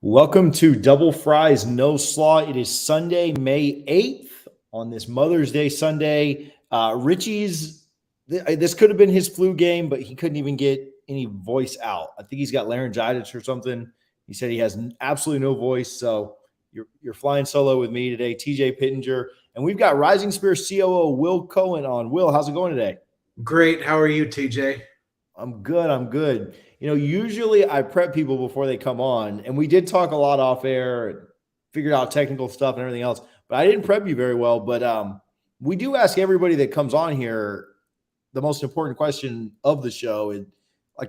Welcome to Double Fries No Slaw. It is Sunday, May 8th on this Mother's Day Sunday. This could have been his flu game, but he couldn't even get any voice out. I think he's got laryngitis or something. He said he has absolutely no voice. So you're flying solo with me today, TJ Pittenger. And we've got Rising Spear COO Will Cowen on. Will, how's it going today? Great. How are you, TJ? I'm good. Usually I prep people before they come on, and we did talk a lot off air and figured out technical stuff and everything else, but I didn't prep you very well. But we do ask everybody that comes on here the most important question of the show. And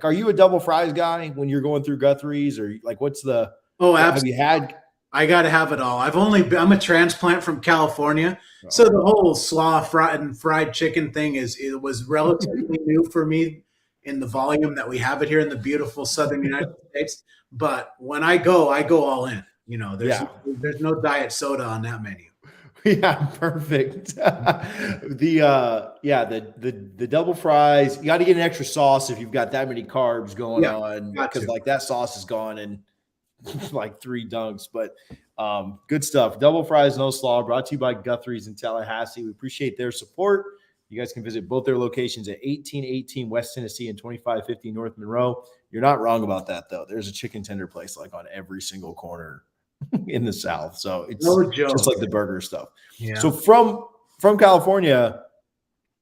are you a double fries guy when you're going through Guthrie's, or what's the, absolutely. Have you had? I got to have it all. I'm a transplant from California. So the whole slaw fried chicken thing it was relatively new for me in the volume that we have it here in the beautiful Southern United States. But when I go all in. There's no diet soda on that menu. Yeah, perfect. The double fries, you got to get an extra sauce if you've got that many carbs going on, because that sauce is gone in 3 dunks. But good stuff. Double Fries No Slaw, brought to you by Guthrie's in Tallahassee. We appreciate their support. You guys can visit both their locations at 1818 West Tennessee and 2550 North Monroe. You're not wrong about that, though. There's a chicken tender place on every single corner in the South. So it's just like the burger stuff. Yeah. So from California,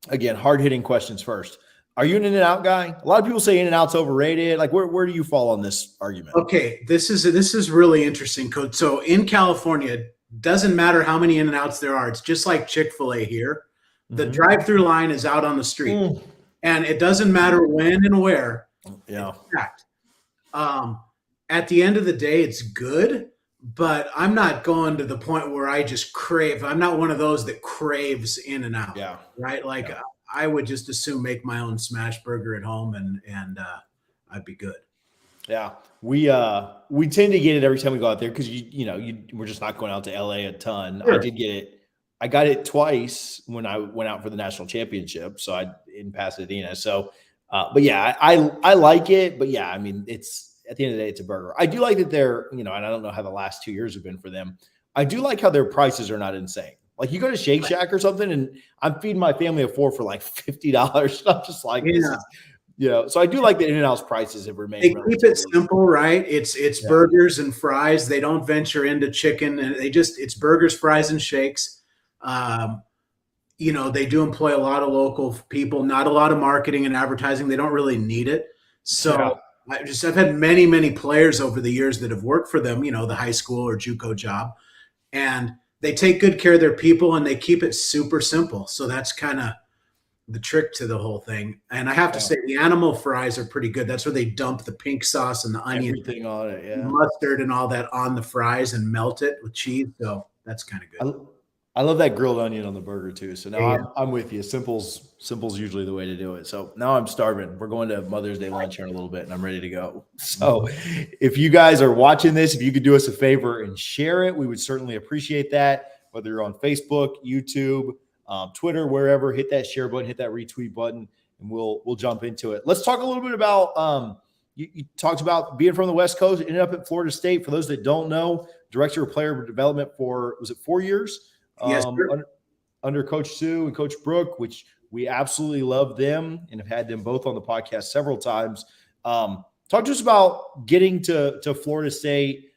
again, hard-hitting questions first. Are you an In-N-Out guy? A lot of people say In-N-Out's overrated. Where do you fall on this argument? Okay, this is really interesting, Coach. So in California, it doesn't matter how many In-N-Outs there are. It's just like Chick-fil-A here. The drive-through line is out on the street, and it doesn't matter when and where. Yeah. At the end of the day, it's good, but I'm not going to the point where I just crave. I'm not one of those that craves In-N-Out. Yeah. Right. I would just assume make my own smash burger at home, and I'd be good. Yeah, we tend to get it every time we go out there because we're just not going out to LA a ton. Sure. I did get it. I got it twice when I went out for the national championship. So in Pasadena. So, but yeah, I like it. But yeah, I mean, it's at the end of the day, it's a burger. I do like that they're, and I don't know how the last 2 years have been for them. I do like how their prices are not insane. You go to Shake Shack or something, and I'm feeding my family of 4 for $50. I'm just so I do like that In-N-Out's prices have remained. They keep it simple, right? It's burgers and fries. They don't venture into chicken, and it's burgers, fries, and shakes. They do employ a lot of local people, not a lot of marketing and advertising. They don't really need it. So I've had many, many players over the years that have worked for them, the high school or JUCO job, and they take good care of their people and they keep it super simple. So that's kind of the trick to the whole thing. And I have to say the animal fries are pretty good. That's where they dump the pink sauce and the onion, everything on it, mustard and all that on the fries and melt it with cheese. So that's kind of good. I love that grilled onion on the burger too. So now I'm with you. Simple's usually the way to do it. So now I'm starving. We're going to Mother's Day lunch here in a little bit, and I'm ready to go. So if you guys are watching this, if you could do us a favor and share it, we would certainly appreciate that. Whether you're on Facebook, YouTube, Twitter, wherever, hit that share button, hit that retweet button, and we'll jump into it. Let's talk a little bit about you talked about being from the West Coast, ended up at Florida State. For those that don't know, director of player development for 4 years? Yes, under Coach Sue and Coach Brooke, which we absolutely love them and have had them both on the podcast several times. Talk to us about getting to Florida State.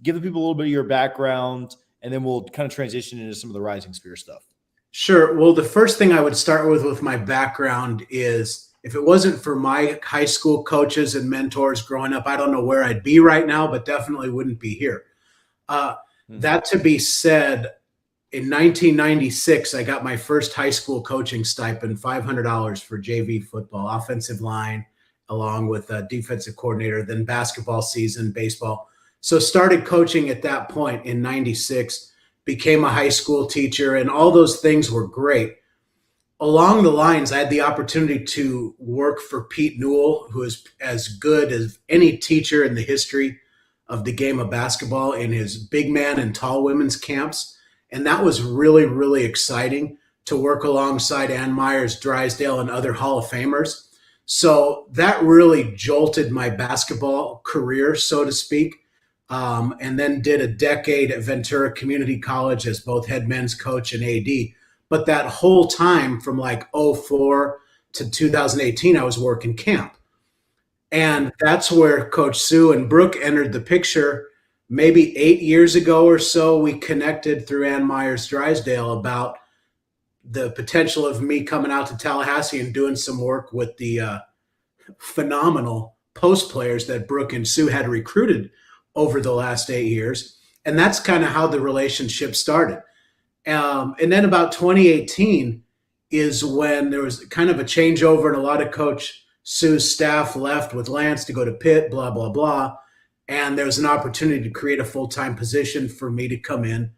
Give the people a little bit of your background, and then we'll kind of transition into some of the Rising Spear stuff. Sure. Well, the first thing I would start with my background is, if it wasn't for my high school coaches and mentors growing up, I don't know where I'd be right now, but definitely wouldn't be here. That to be said, in 1996, I got my first high school coaching stipend, $500 for JV football, offensive line, along with a defensive coordinator, then basketball season, baseball. So started coaching at that point in 96, became a high school teacher, and all those things were great. Along the lines, I had the opportunity to work for Pete Newell, who is as good as any teacher in the history of the game of basketball, in his big man and tall women's camps. And that was really, really exciting to work alongside Ann Myers, Drysdale, and other Hall of Famers. So that really jolted my basketball career, so to speak. and then did a decade at Ventura Community College as both head men's coach and AD. But that whole time from like '04 to 2018, I was working camp. And that's where Coach Sue and Brooke entered the picture. Maybe 8 years ago or so, we connected through Ann Myers Drysdale about the potential of me coming out to Tallahassee and doing some work with the phenomenal post players that Brooke and Sue had recruited over the last 8 years. And that's kind of how the relationship started. And then about 2018 is when there was kind of a changeover, and a lot of Coach Sue's staff left with Lance to go to Pitt, blah, blah, blah. And there was an opportunity to create a full-time position for me to come in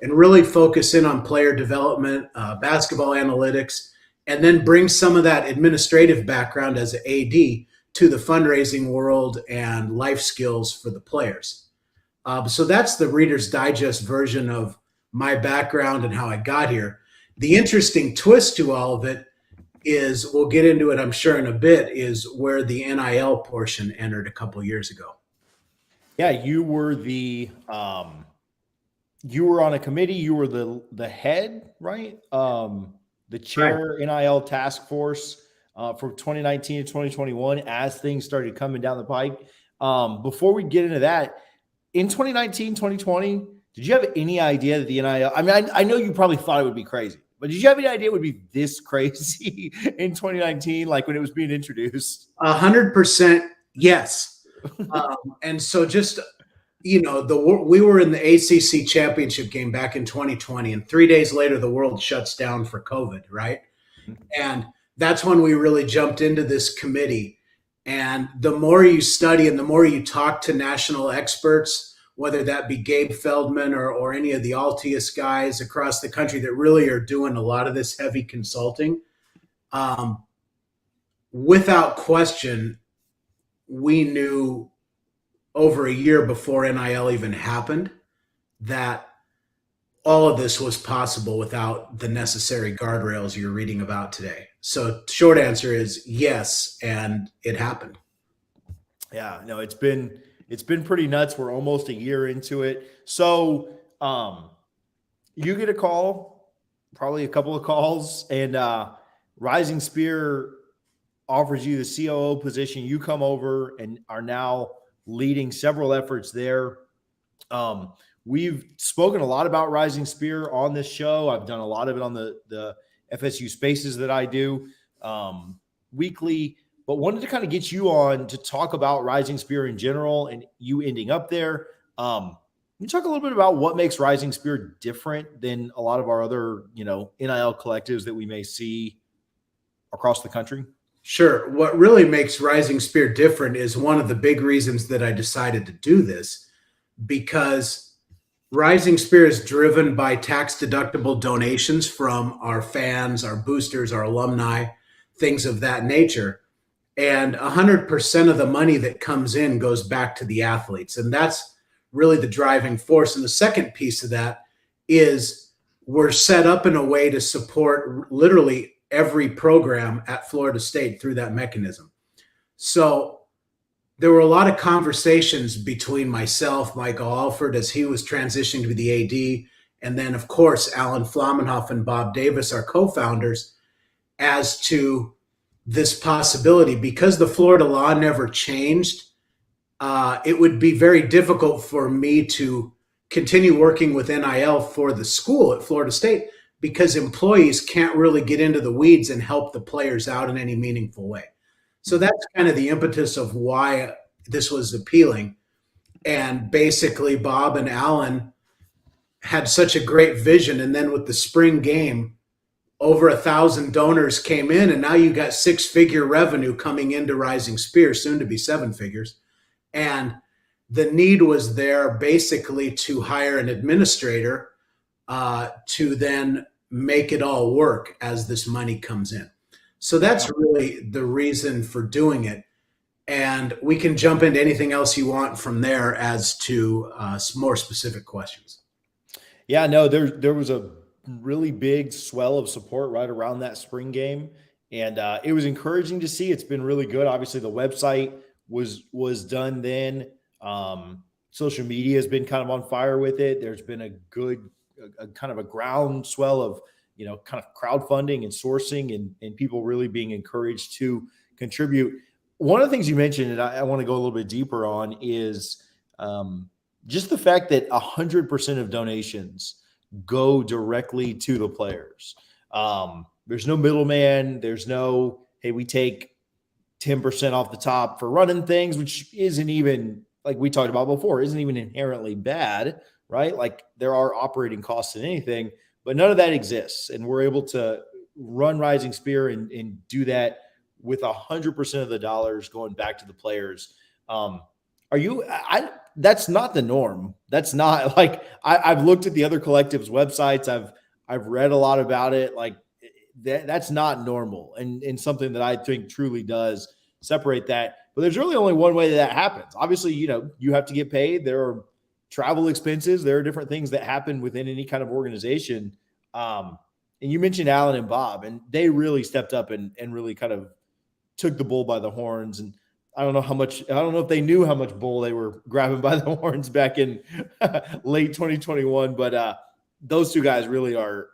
and really focus in on player development, basketball analytics, and then bring some of that administrative background as an AD to the fundraising world and life skills for the players. So that's the Reader's Digest version of my background and how I got here. The interesting twist to all of it is, we'll get into it, I'm sure, in a bit, is where the NIL portion entered a couple of years ago. Yeah, you were you were on a committee. You were the head, right? The chair, right. NIL task force from 2019 to 2021 as things started coming down the pike. Before we get into that, in 2019, 2020, did you have any idea that the NIL, I mean, I know you probably thought it would be crazy, but did you have any idea it would be this crazy in 2019, like when it was being introduced? 100% yes. And so just, we were in the ACC championship game back in 2020, and 3 days later, the world shuts down for COVID, right? Mm-hmm. And that's when we really jumped into this committee. And the more you study and the more you talk to national experts, whether that be Gabe Feldman or any of the Altius guys across the country that really are doing a lot of this heavy consulting, without question, we knew over a year before NIL even happened that all of this was possible without the necessary guardrails you're reading about today. So short answer is yes, and it happened. Yeah, no, it's been pretty nuts. We're almost a year into it. So you get a call, probably a couple of calls, and Rising Spear offers you the COO position. You come over and are now leading several efforts there. We've spoken a lot about Rising Spear on this show. I've done a lot of it on the FSU spaces that I do weekly, but wanted to kind of get you on to talk about Rising Spear in general and you ending up there. You talk a little bit about what makes Rising Spear different than a lot of our other, NIL collectives that we may see across the country? Sure. What really makes Rising Spear different is one of the big reasons that I decided to do this, because Rising Spear is driven by tax-deductible donations from our fans, our boosters, our alumni, things of that nature. And 100% of the money that comes in goes back to the athletes. And that's really the driving force. And the second piece of that is we're set up in a way to support literally every program at Florida State through that mechanism. So there were a lot of conversations between myself, Michael Alford, as he was transitioning to be the AD, and then, of course, Alan Flamenhoff and Bob Davis, our co-founders, as to this possibility. Because the Florida law never changed, it would be very difficult for me to continue working with NIL for the school at Florida State, because employees can't really get into the weeds and help the players out in any meaningful way. So that's kind of the impetus of why this was appealing. And basically, Bob and Alan had such a great vision. And then with the spring game, over 1,000 donors came in, and now you got 6-figure revenue coming into Rising Spear, soon to be 7 figures. And the need was there basically to hire an administrator to then make it all work as this money comes in. So that's really the reason for doing it. And we can jump into anything else you want from there as to more specific questions. Yeah, no, there was a really big swell of support right around that spring game. And it was encouraging to see. It's been really good. Obviously, the website was done then. social media has been kind of on fire with it. There's been a kind of a groundswell of, kind of crowdfunding and sourcing and people really being encouraged to contribute. One of the things you mentioned, and I want to go a little bit deeper on, is just the fact that 100% of donations go directly to the players. There's no middleman. There's no, hey, we take 10% off the top for running things, which isn't even, like we talked about before, isn't even inherently bad, right? Like there are operating costs in anything, but none of that exists. And we're able to run Rising Spear and do that with 100% of the dollars going back to the players. That's not the norm. That's not like, I've looked at the other collectives' websites. I've read a lot about it. Like that's not normal and something that I think truly does separate that. But there's really only one way that happens. Obviously, you have to get paid. There are travel expenses. There are different things that happen within any kind of organization. And you mentioned Alan and Bob, and they really stepped up and really kind of took the bull by the horns. And I don't know if they knew how much bull they were grabbing by the horns back in late 2021, but those two guys really are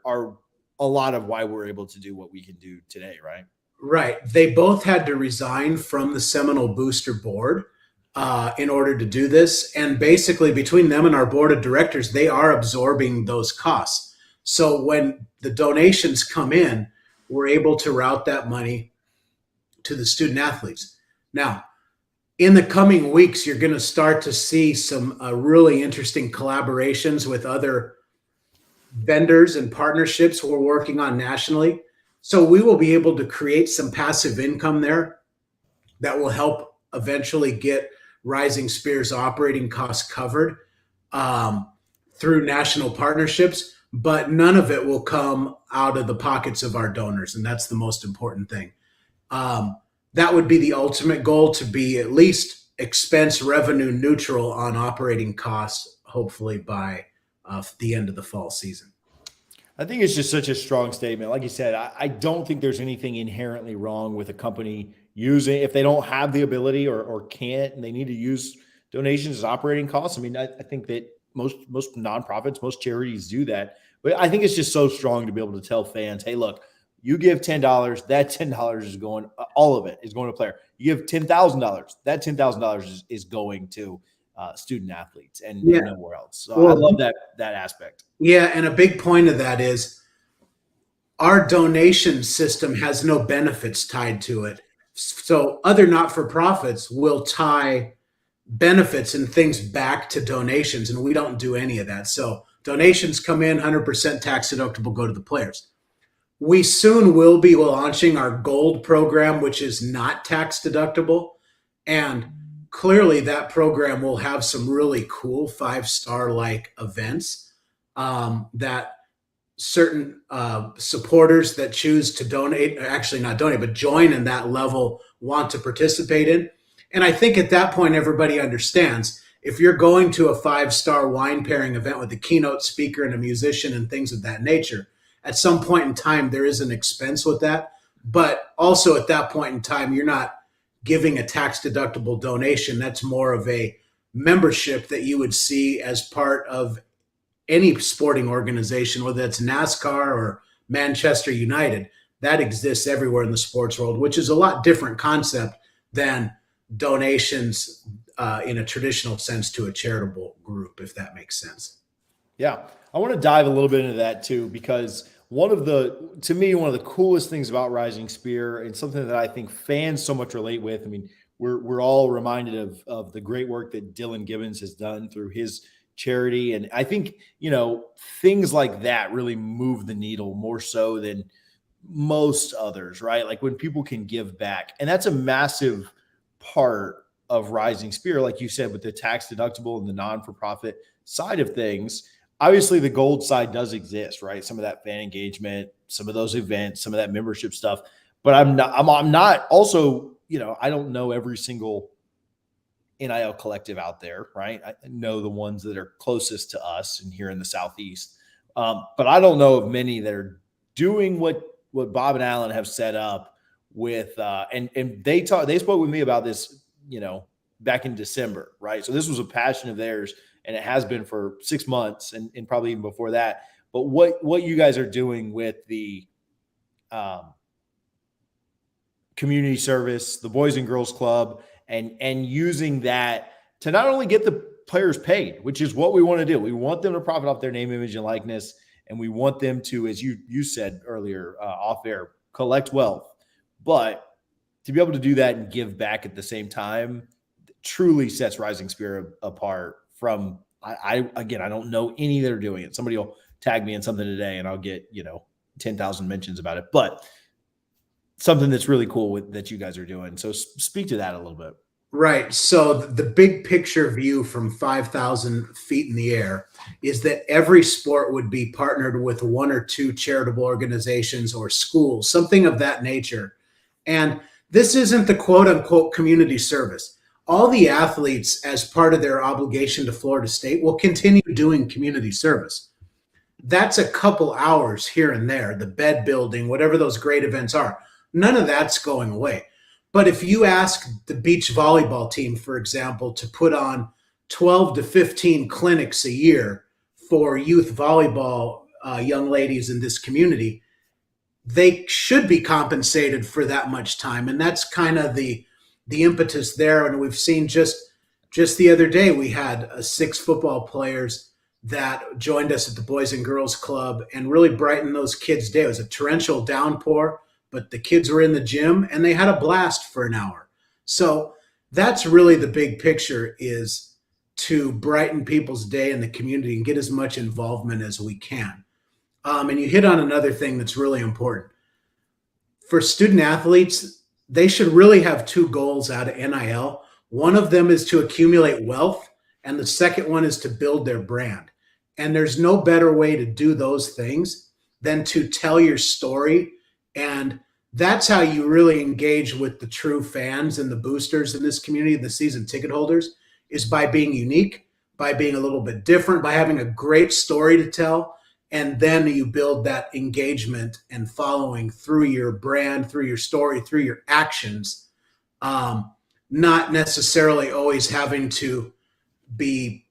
a lot of why we're able to do what we can do today, right? Right. They both had to resign from the Seminole Booster Board in order to do this. And basically between them and our board of directors, they are absorbing those costs. So when the donations come in, we're able to route that money to the student athletes. Now, in the coming weeks, you're going to start to see some really interesting collaborations with other vendors and partnerships we're working on nationally. So we will be able to create some passive income there that will help eventually get Rising Spear's operating costs covered through national partnerships, but none of it will come out of the pockets of our donors. And that's the most important thing. That would be the ultimate goal, to be at least expense revenue neutral on operating costs, hopefully by the end of the fall season. I think it's just such a strong statement. Like you said, I don't think there's anything inherently wrong with a company using, if they don't have the ability or can't, and they need to use donations as operating costs. I mean, I think that most nonprofits, most charities do that. But I think it's just so strong to be able to tell fans, hey, look, you give $10, that $10 is going, all of it is going to a player. You give $10,000, that $10,000 is going to student athletes and nowhere else. So well, I love that aspect. Yeah, and a big point of that is our donation system has no benefits tied to it. So other not-for-profits will tie benefits and things back to donations, and we don't do any of that. So donations come in, 100% tax deductible, go to the players. We soon will be launching our gold program, which is not tax deductible. And clearly that program will have some really cool 5-star like events that certain supporters that choose to donate, actually not donate, but join in that level, want to participate in. And I think at that point, everybody understands if you're going to a 5-star wine pairing event with a keynote speaker and a musician and things of that nature, at some point in time, there is an expense with that. But also at that point in time, you're not giving a tax deductible donation. That's more of a membership that you would see as part of any sporting organization, whether that's NASCAR or Manchester United. That exists everywhere in the sports world, which is a lot different concept than donations in a traditional sense to a charitable group, if that makes sense. Yeah. I want to dive a little bit into that too, because one of the coolest things about Rising Spear, and something that I think fans so much relate with. I mean, we're all reminded of the great work that Dylan Gibbons has done through his charity. And I think, things like that really move the needle more so than most others, right? Like when people can give back, and that's a massive part of Rising Spear, like you said, with the tax deductible and the non-for-profit side of things. Obviously the gold side does exist, right? Some of that fan engagement, some of those events, some of that membership stuff, but I'm not also, I don't know every single NIL collective out there, right? I know the ones that are closest to us and here in the Southeast. But I don't know of many that are doing what Bob and Alan have set up with, and they spoke with me about this, back in December, right? So this was a passion of theirs, and it has been for 6 months and probably even before that. But what you guys are doing with the community service, the Boys and Girls Club, and using that to not only get the players paid, which is what we want to do. We want them to profit off their name, image, and likeness, and we want them to, as you said earlier off air, collect wealth. But to be able to do that and give back at the same time truly sets Rising Spear apart from, I don't know any that are doing it. Somebody will tag me in something today and I'll get, 10,000 mentions about it, but something that's really cool that you guys are doing. So speak to that a little bit. Right. So the big picture view from 5,000 feet in the air is that every sport would be partnered with one or two charitable organizations or schools, something of that nature. And this isn't the quote unquote community service. All the athletes, as part of their obligation to Florida State, will continue doing community service. That's a couple hours here and there, the bed building, whatever those great events are. None of that's going away. But if you ask the beach volleyball team, for example, to put on 12 to 15 clinics a year for youth volleyball young ladies in this community, they should be compensated for that much time. And that's kind of the impetus there. And we've seen just the other day, we had 6 football players that joined us at the Boys and Girls Club and really brightened those kids' day. It was a torrential downpour, but the kids were in the gym and they had a blast for an hour. So that's really the big picture, is to brighten people's day in the community and get as much involvement as we can. And you hit on another thing that's really important. For student athletes, they should really have 2 goals out of NIL. One of them is to accumulate wealth, and the second one is to build their brand. And there's no better way to do those things than to tell your story. And that's how you really engage with the true fans and the boosters in this community, the season ticket holders, is by being unique, by being a little bit different, by having a great story to tell. And then you build that engagement and following through your brand, through your story, through your actions, not necessarily always having to be,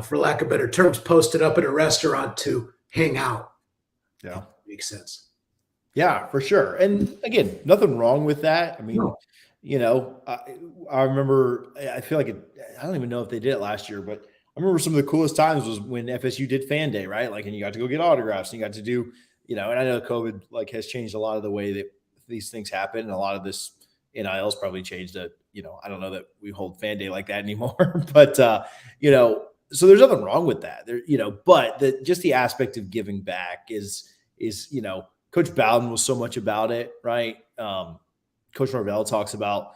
for lack of better terms, posted up at a restaurant to hang out. Yeah. Makes sense. Yeah, for sure. And again, nothing wrong with that. I mean, no. I remember, I feel like I don't even know if they did it last year, but I remember some of the coolest times was when FSU did Fan Day, right? Like, and you got to go get autographs and you got to do, and I know COVID has changed a lot of the way that these things happen. And a lot of this NIL's probably changed it. I don't know that we hold Fan Day like that anymore, but, so there's nothing wrong with that there, but just the aspect of giving back is, Coach Bowden was so much about it, right? Coach Norvell talks about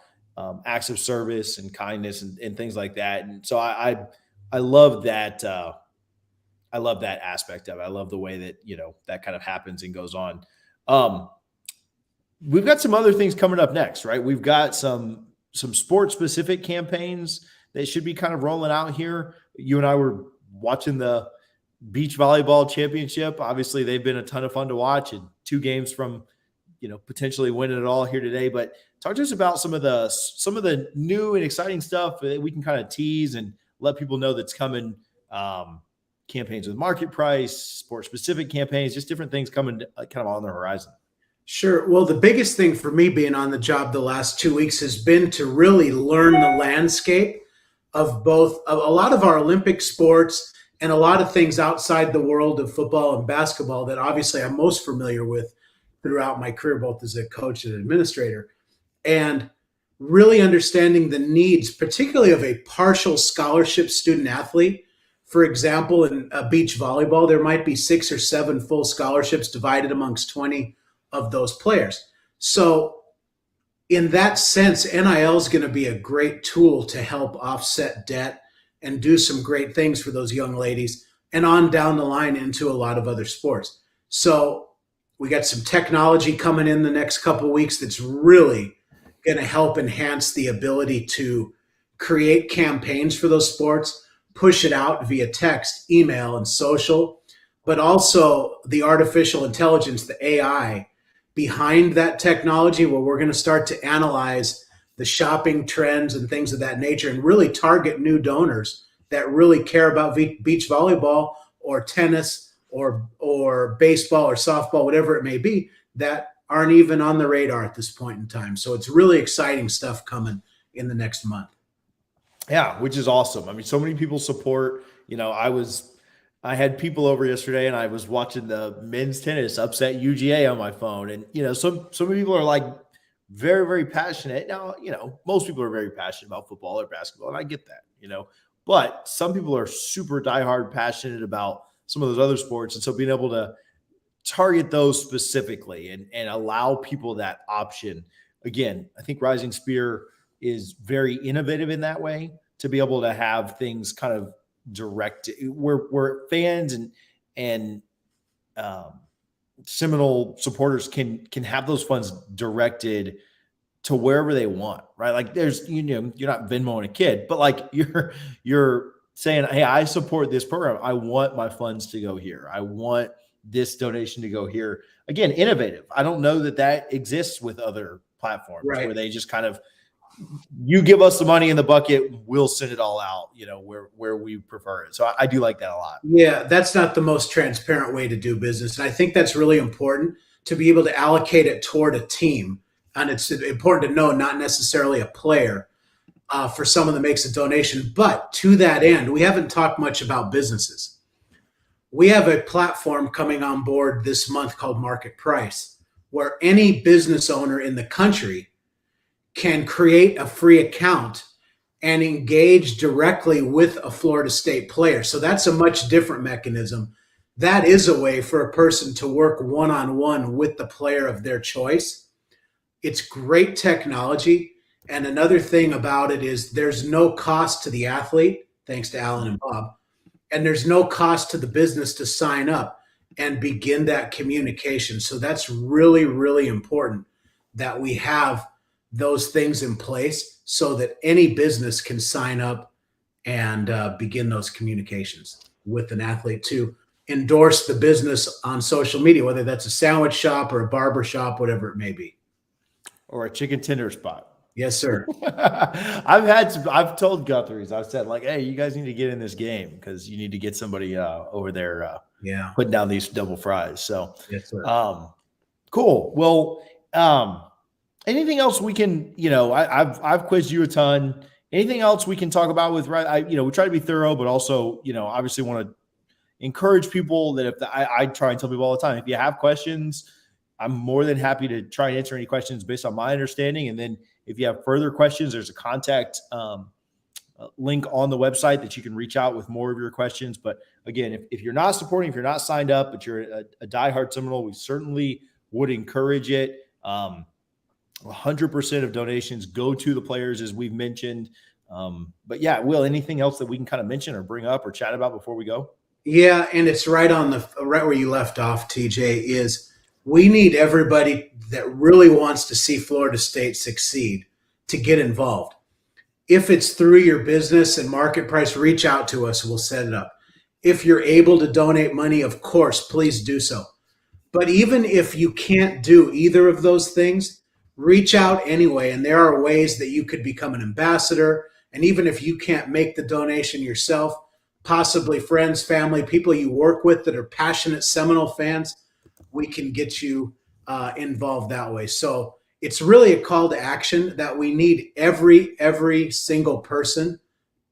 acts of service and kindness and things like that. And so I love that. I love that aspect of it. I love the way that, that kind of happens and goes on. We've got some other things coming up next, right? We've got some sport specific campaigns that should be kind of rolling out here. You and I were watching the beach volleyball championship. Obviously they've been a ton of fun to watch, and 2 games from, potentially winning it all here today. But talk to us about some of the new and exciting stuff that we can kind of tease and let people know that's coming. Campaigns with market price, sport specific campaigns, just different things coming kind of on the horizon. Sure. Well, the biggest thing for me being on the job the last 2 weeks has been to really learn the landscape of a lot of our Olympic sports and a lot of things outside the world of football and basketball that obviously I'm most familiar with throughout my career, both as a coach and administrator, and really understanding the needs, particularly of a partial scholarship student athlete. For example, in beach volleyball, there might be 6 or 7 full scholarships divided amongst 20 of those players. So in that sense, NIL is going to be a great tool to help offset debt and do some great things for those young ladies and on down the line into a lot of other sports. So we got some technology coming in the next couple of weeks that's really going to help enhance the ability to create campaigns for those sports, push it out via text, email, and social, but also the artificial intelligence, the AI behind that technology, where we're going to start to analyze the shopping trends and things of that nature, and really target new donors that really care about beach volleyball or tennis or baseball or softball, whatever it may be, that aren't even on the radar at this point in time. So it's really exciting stuff coming in the next month. Yeah, which is awesome. I mean, so many people support, I had people over yesterday and I was watching the men's tennis upset UGA on my phone. And, some people are like very, very passionate. Now, most people are very passionate about football or basketball, and I get that, but some people are super diehard passionate about some of those other sports. And so being able to target those specifically and allow people that option. Again, I think Rising Spear is very innovative in that way, to be able to have things kind of direct where fans and Seminole supporters can have those funds directed to wherever they want, right? Like there's, you're not Venmoing a kid, but like you're saying, hey, I support this program. I want my funds to go here. I want this donation to go here. Again, innovative. I don't know that exists with other platforms, right, where they just kind of, you give us the money in the bucket, we'll send it all out, where we prefer it. So I do like that a lot. Yeah, that's not the most transparent way to do business. And I think that's really important, to be able to allocate it toward a team. And it's important to know, not necessarily a player, for someone that makes a donation. But to that end, we haven't talked much about businesses. We have a platform coming on board this month called Market Price, where any business owner in the country can create a free account and engage directly with a Florida State player. So that's a much different mechanism. That is a way for a person to work one-on-one with the player of their choice. It's great technology. And another thing about it is there's no cost to the athlete, thanks to Alan and Bob, and there's no cost to the business to sign up and begin that communication. So that's really, really important that we have those things in place so that any business can sign up and begin those communications with an athlete to endorse the business on social media, whether that's a sandwich shop or a barber shop, whatever it may be. Or a chicken tender spot. Yes, sir. I've told Guthries, I've said like, hey, you guys need to get in this game because you need to get somebody over there putting down these double fries. So yes, sir. Cool. Well, anything else we can, I've quizzed you a ton. Anything else we can talk about with, we try to be thorough, but also, obviously want to encourage people that I try and tell people all the time, if you have questions, I'm more than happy to try and answer any questions based on my understanding. And then if you have further questions, there's a contact link on the website that you can reach out with more of your questions. But again, if you're not supporting, if you're not signed up, but you're a diehard Seminole, we certainly would encourage it. 100% of donations go to the players, as we've mentioned. But yeah, Will, anything else that we can kind of mention or bring up or chat about before we go? Yeah, and it's right where you left off, TJ, is we need everybody that really wants to see Florida State succeed to get involved. If it's through your business and Market Price, reach out to us. We'll set it up. If you're able to donate money, of course, please do so. But even if you can't do either of those things, reach out anyway. And there are ways that you could become an ambassador. And even if you can't make the donation yourself, possibly friends, family, people you work with that are passionate Seminole fans, we can get you involved that way. So it's really a call to action that we need every single person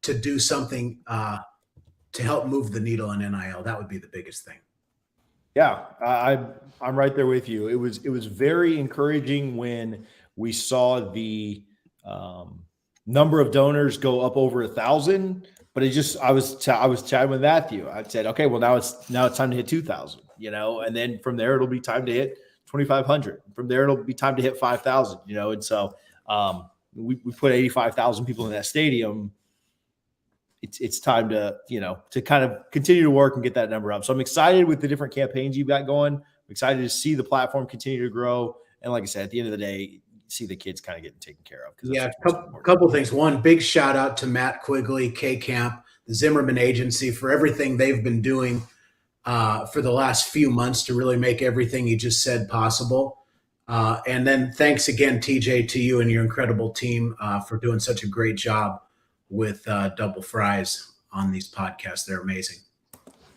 to do something to help move the needle in NIL. That would be the biggest thing. Yeah, I'm right there with you. It was very encouraging when we saw the number of donors go up over 1,000. But I was chatting with Matthew. I said, okay, well now it's time to hit 2,000, and then from there it'll be time to hit 2,500. From there it'll be time to hit 5,000, and so we put 85,000 people in that stadium. It's time to to kind of continue to work and get that number up. So I'm excited with the different campaigns you've got going. I'm excited to see the platform continue to grow. And like I said, at the end of the day, see the kids kind of getting taken care of. Yeah, a couple things. One, big shout out to Matt Quigley, K-Camp, the Zimmerman Agency for everything they've been doing for the last few months to really make everything you just said possible. And then thanks again, TJ, to you and your incredible team for doing such a great job with Double Fries on these podcasts. They're amazing.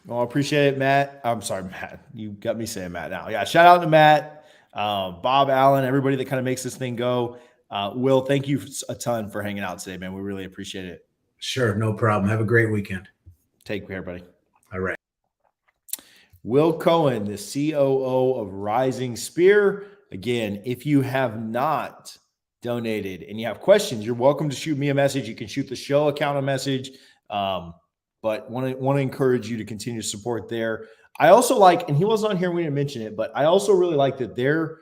Well, I appreciate it, Matt. I'm sorry, Matt. You got me saying Matt now. Yeah, shout out to Matt, Bob, Allen, everybody that kind of makes this thing go. Will, thank you a ton for hanging out today, man. We really appreciate it. Sure, no problem. Have a great weekend. Take care, buddy. All right. Will Cowen, the COO of Rising Spear. Again, if you have not donated and you have questions, you're welcome to shoot me a message. You can shoot the show account a message. But want to encourage you to continue to support there. I also like, and he wasn't on here, we didn't mention it, but I also really like that their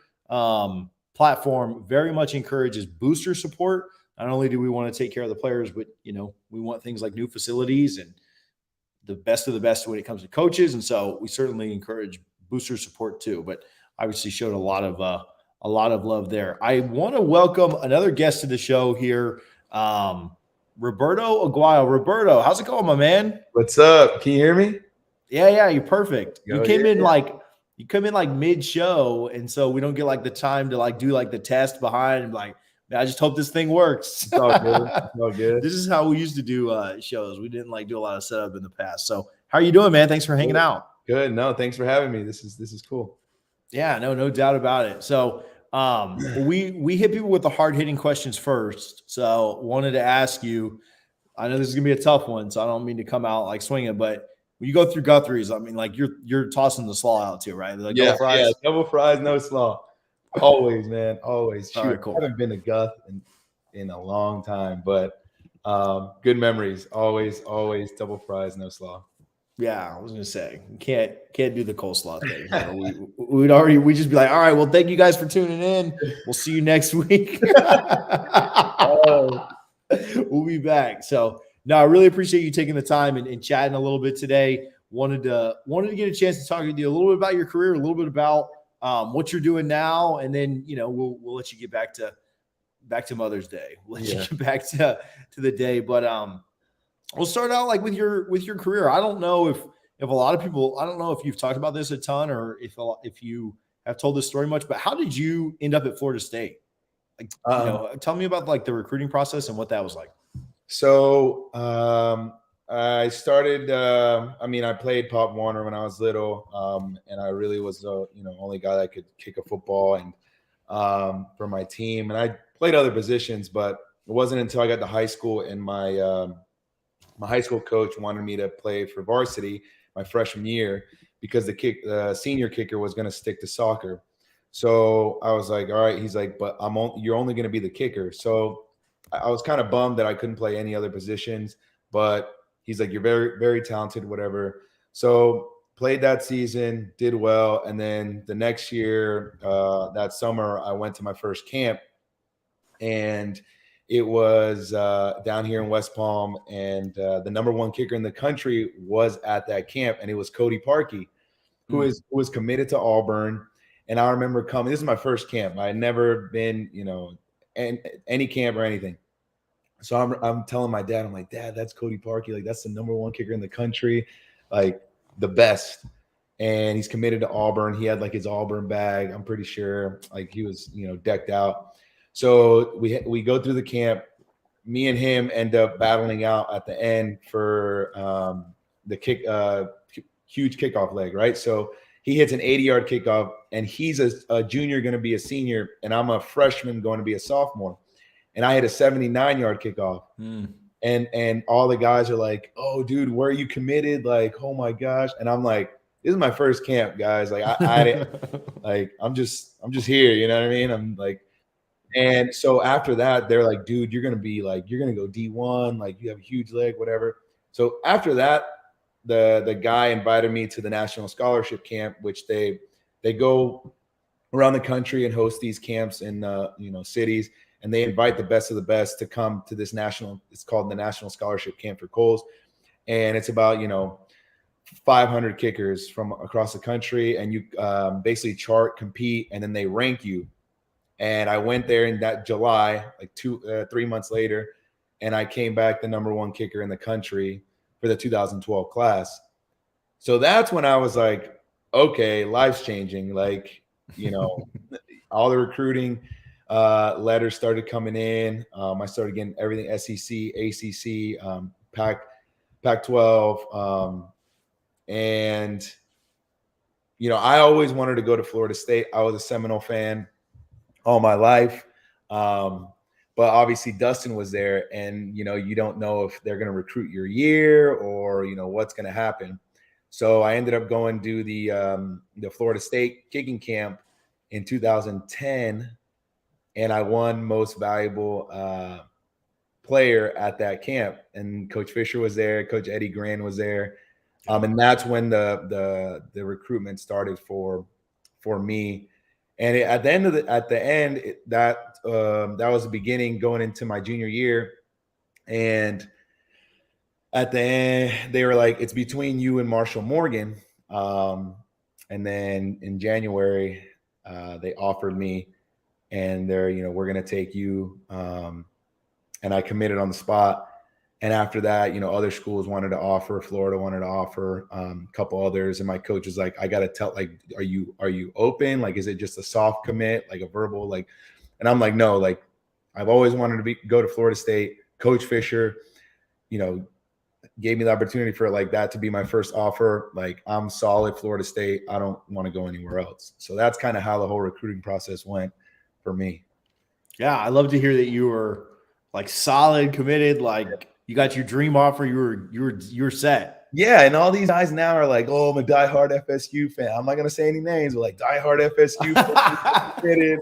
platform very much encourages booster support. Not only do we want to take care of the players, but we want things like new facilities and the best of the best when it comes to coaches. And so we certainly encourage booster support too, but obviously showed a lot of love there. I want to welcome another guest to the show here. Roberto Aguayo. Roberto, how's it going, my man? What's up? Can you hear me? Yeah, you're perfect. You came in like mid-show, and so we don't get like the time to like do like the test behind and like, man, I just hope this thing works. It's all good. It's all good. This is how we used to do shows. We didn't like do a lot of setup in the past. So how are you doing, man? Thanks for hanging out. Good. No, thanks for having me. This is cool. Yeah, no doubt about it. So we hit people with the hard-hitting questions first. So wanted to ask you, I know this is gonna be a tough one, so I don't mean to come out like swinging, but when you go through Guthrie's, I mean, like you're tossing the slaw out too, right? Like double fries, no slaw. Always, man, always. Shoot, right, cool. I haven't been to Guth in a long time, but good memories. Always double fries, no slaw. Yeah, I was gonna say you can't do the coleslaw thing. We'd just be like, all right, well, thank you guys for tuning in. We'll see you next week. We'll be back. So no, I really appreciate you taking the time and chatting a little bit today. Wanted to get a chance to talk with you a little bit about your career, a little bit about what you're doing now, and then we'll let you get back to Mother's Day. We'll let you get back to the day, but we'll start out like with your career. I don't know if a lot of people, I don't know if you've talked about this a ton or if you have told this story much, but how did you end up at Florida State? Like, tell me about like the recruiting process and what that was like. So I started, I played Pop Warner when I was little, and I really was the only guy that could kick a football and for my team. And I played other positions, but it wasn't until I got to high school and my high school coach wanted me to play for varsity my freshman year because the senior kicker was going to stick to soccer. So I was like, all right. He's like, but you're only going to be the kicker. So I was kind of bummed that I couldn't play any other positions, but he's like, you're very, very talented, whatever. So played that season, did well. And then the next year, that summer, I went to my first camp, and it was down here in West Palm, and the number one kicker in the country was at that camp, and it was Cody Parkey, who was committed to Auburn. And I remember coming. This is my first camp. I had never been, any camp or anything. So I'm telling my dad, I'm like, Dad, that's Cody Parkey. Like, that's the number one kicker in the country, like the best. And he's committed to Auburn. He had like his Auburn bag. I'm pretty sure like he was, decked out. So we go through the camp. Me and him end up battling out at the end for the huge kickoff leg, right? So he hits an 80-yard kickoff, and he's a junior going to be a senior, and I'm a freshman going to be a sophomore. And I hit a 79-yard kickoff. And all the guys are like, oh, dude, where are you committed? Like, oh my gosh. And I'm like, this is my first camp, guys. Like I didn't like, I'm just here. You know what I mean? I'm like, and so after that, they're like, dude, you're going to go D1. Like, you have a huge leg, whatever. So after that, the guy invited me to the National Scholarship Camp, which they go around the country and host these camps in cities, and they invite the best of the best to come to this it's called the National Scholarship Camp for Coles, and it's about 500 kickers from across the country, and you basically chart, compete, and then they rank you. And I went there in that July, like 3 months later, and I came back the number one kicker in the country for the 2012 class. So that's when I was like, okay, life's changing. Like, all the recruiting letters started coming in. I started getting everything SEC, ACC, Pac-12, and I always wanted to go to Florida State. I was a Seminole fan all my life. But obviously Dustin was there, and, you don't know if they're going to recruit your year or, what's going to happen. So I ended up going to the Florida State kicking camp in 2010, and I won most valuable player at that camp. And Coach Fisher was there. Coach Eddie Gran was there. And that's when the recruitment started for me. And at the end, that was the beginning going into my junior year. And at the end, they were like, it's between you and Marshall Morgan. And then in January, they offered me, and they're, we're going to take you. And I committed on the spot. And after that, other schools wanted to offer. Florida wanted to offer, a couple others. And my coach was like, I got to tell, like, are you open? Like, is it just a soft commit, like a verbal, like, and I'm like, no, like, I've always wanted to go to Florida State. Coach Fisher, gave me the opportunity for like that to be my first offer. Like, I'm solid Florida State. I don't want to go anywhere else. So that's kind of how the whole recruiting process went for me. Yeah. I love to hear that you were like solid, committed, like you got your dream offer. You were set. Yeah. And all these guys now are like, oh, I'm a diehard FSU fan. I'm not going to say any names, but like diehard FSU fan.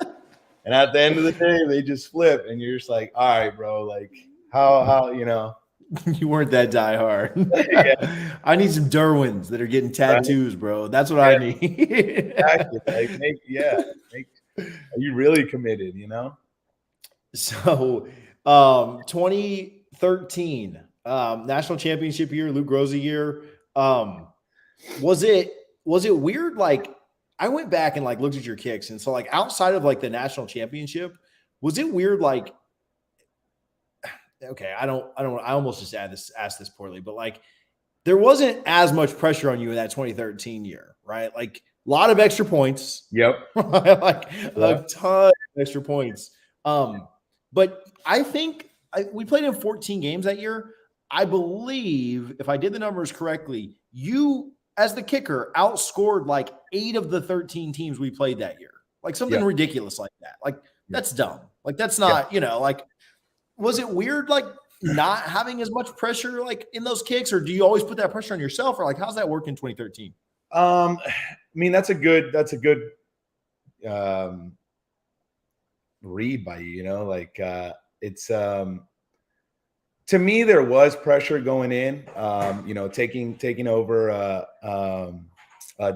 And at the end of the day, they just flip, and you're just like, all right, bro, like how you weren't that diehard. Yeah. I need some Derwins that are getting tattoos, bro. That's what I need. Exactly. Like, are you really committed, So 2013 national championship year, Luke Groza year. Was it weird? Like, I went back and like looked at your kicks, and so like outside of like the national championship, was it weird? Like, okay, I almost just asked this poorly, but like there wasn't as much pressure on you in that 2013 year, right? Like a lot of extra points. Yep. Like a ton of extra points. But I think we played in 14 games that year. I believe, if I did the numbers correctly, you, as the kicker, outscored like 8 of the 13 teams we played that year. Like something ridiculous like that. Like that's dumb. Like that's not, like, was it weird, like not having as much pressure like in those kicks, or do you always put that pressure on yourself, or like how's that work in 2013? I mean, that's a good read by you, like it's to me there was pressure going in, taking over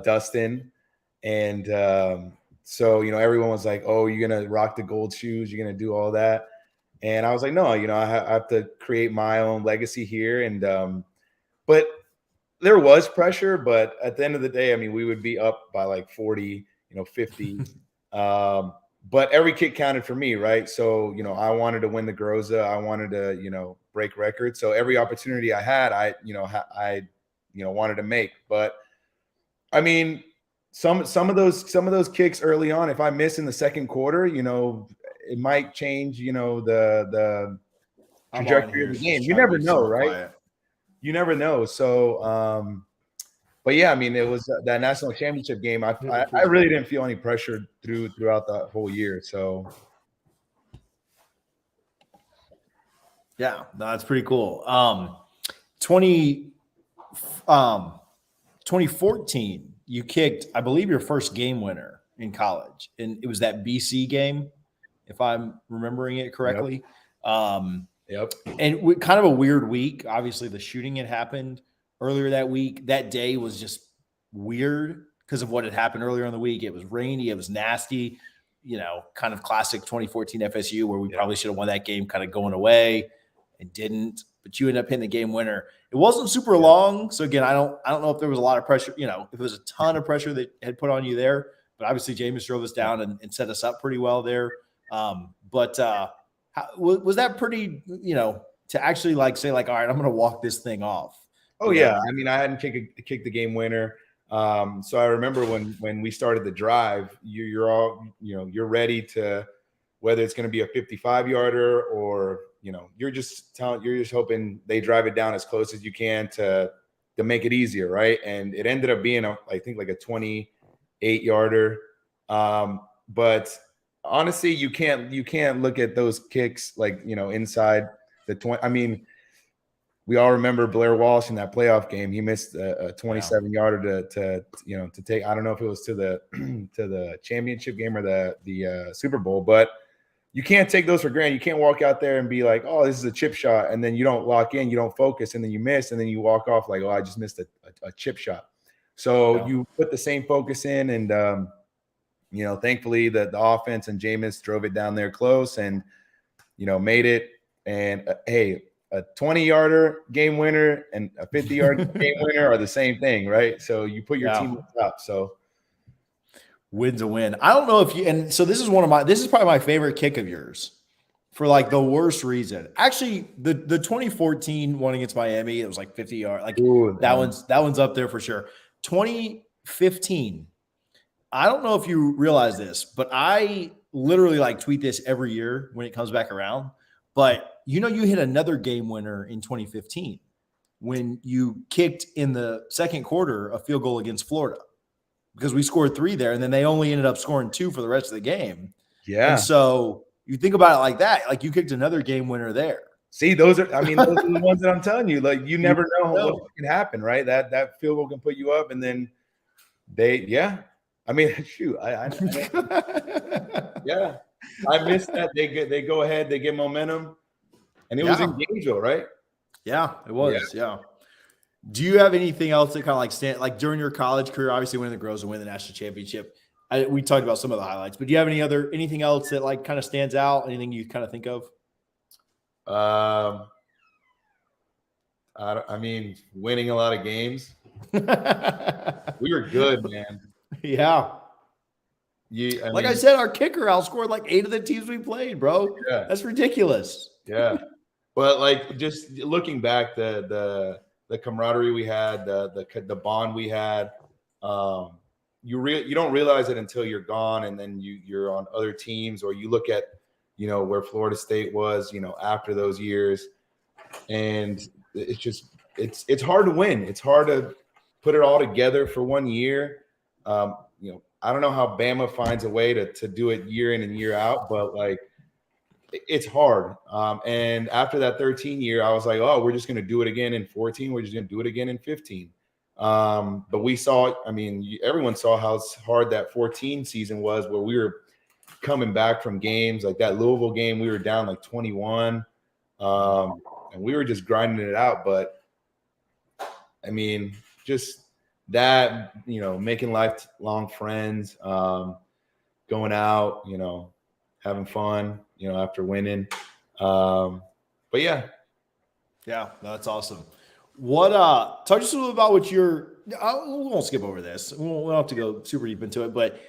Dustin, and so everyone was like, oh, you're gonna rock the gold shoes, you're gonna do all that, and I was like, no, I have to create my own legacy here, and but there was pressure, but at the end of the day, I mean, we would be up by like 40, 50. But every kick counted for me, right? So, I wanted to win the Groza. I wanted to, break records. So every opportunity I had, I wanted to make. But I mean, some of those kicks early on, if I miss in the second quarter, it might change, the trajectory of the game. You never know, right? Quiet. You never know. So, but yeah, I mean, it was that national championship game. I really didn't feel any pressure throughout the whole year. So, yeah, no, that's pretty cool. 2014, you kicked, I believe, your first game winner in college, and it was that BC game, if I'm remembering it correctly. Yep. And kind of a weird week. Obviously, the shooting had happened earlier that week. That day was just weird because of what had happened earlier in the week. It was rainy. It was nasty, kind of classic 2014 FSU, where we probably should have won that game kind of going away and didn't. But you ended up hitting the game winner. It wasn't super long. So, again, I don't know if there was a lot of pressure, if there was a ton of pressure that had put on you there. But obviously, Jameis drove us down and set us up pretty well there. Was that pretty, to actually like say like, all right, I'm going to walk this thing off? Oh yeah. I mean, I hadn't kicked the game winner. So I remember when we started the drive, you're all, you're ready to, whether it's going to be a 55-yarder or, you're just hoping they drive it down as close as you can to make it easier. Right. And it ended up being I think like a 28-yarder. But honestly, you can't look at those kicks like, inside the 20. I mean, we all remember Blair Walsh in that playoff game. He missed a 27-yarder to take. I don't know if it was to the to the championship game or the Super Bowl, but you can't take those for granted. You can't walk out there and be like, "Oh, this is a chip shot," and then you don't lock in, you don't focus, and then you miss, and then you walk off like, "Oh, I just missed a chip shot." So you put the same focus in, and thankfully the offense and Jameis drove it down there close, and made it. And hey, a 20-yarder game winner and a 50-yard game winner are the same thing, right? So you put your team up. So win's a win. I don't know if you, and so this is probably my favorite kick of yours for like the worst reason. Actually, the 2014 one against Miami, it was like 50 yards. Like that one's up there for sure. 2015. I don't know if you realize this, but I literally like tweet this every year when it comes back around. But you hit another game winner in 2015 when you kicked in the second quarter a field goal against Florida, because we scored 3 there, and then they only ended up scoring 2 for the rest of the game. Yeah. And so you think about it like that, like you kicked another game winner there. See, those are the ones that I'm telling you. Like, you never know what can happen, right? That field goal can put you up, and then I mean, shoot, I missed that. They go ahead, they get momentum, and it was in Gainesville, right? Yeah, it was. Yeah. Do you have anything else that kind of like stand like during your college career? Obviously, winning the girls and winning the national championship. We talked about some of the highlights, but do you have anything else that like kind of stands out? Anything you kind of think of? I mean, winning a lot of games. We were good, man. Yeah. I said, our kicker outscored like 8 of the teams we played, bro. Yeah. That's ridiculous. Yeah. But like, just looking back, the camaraderie we had, the bond we had, you don't realize it until you're gone, and then you're on other teams, or you look at, where Florida State was, after those years. And it's just, it's hard to win. It's hard to put it all together for 1 year. I don't know how Bama finds a way to do it year in and year out, but like, it's hard. And after that 13 year, I was like, oh, we're just going to do it again in 14. We're just going to do it again in 15. But we saw, everyone saw how hard that 14 season was, where we were coming back from games like that Louisville game. We were down like 21. And we were just grinding it out. But just that, making lifelong friends, going out, having fun, after winning. But yeah. Yeah, that's awesome. What talk to us a little about what we won't skip over this. We don't have to go super deep into it, but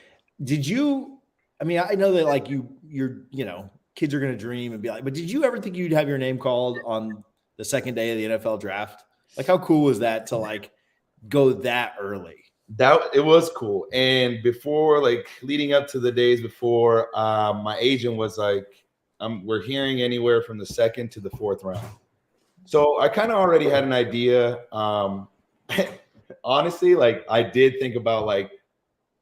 did you, I know that like you're kids are going to dream and be like, but did you ever think you'd have your name called on the second day of the NFL draft? Like, how cool was that to like go that early? It was cool. And before, like leading up to the days before, my agent was like, we're hearing anywhere from the 2nd to the 4th round. So I kind of already had an idea. Honestly, like I did think about like,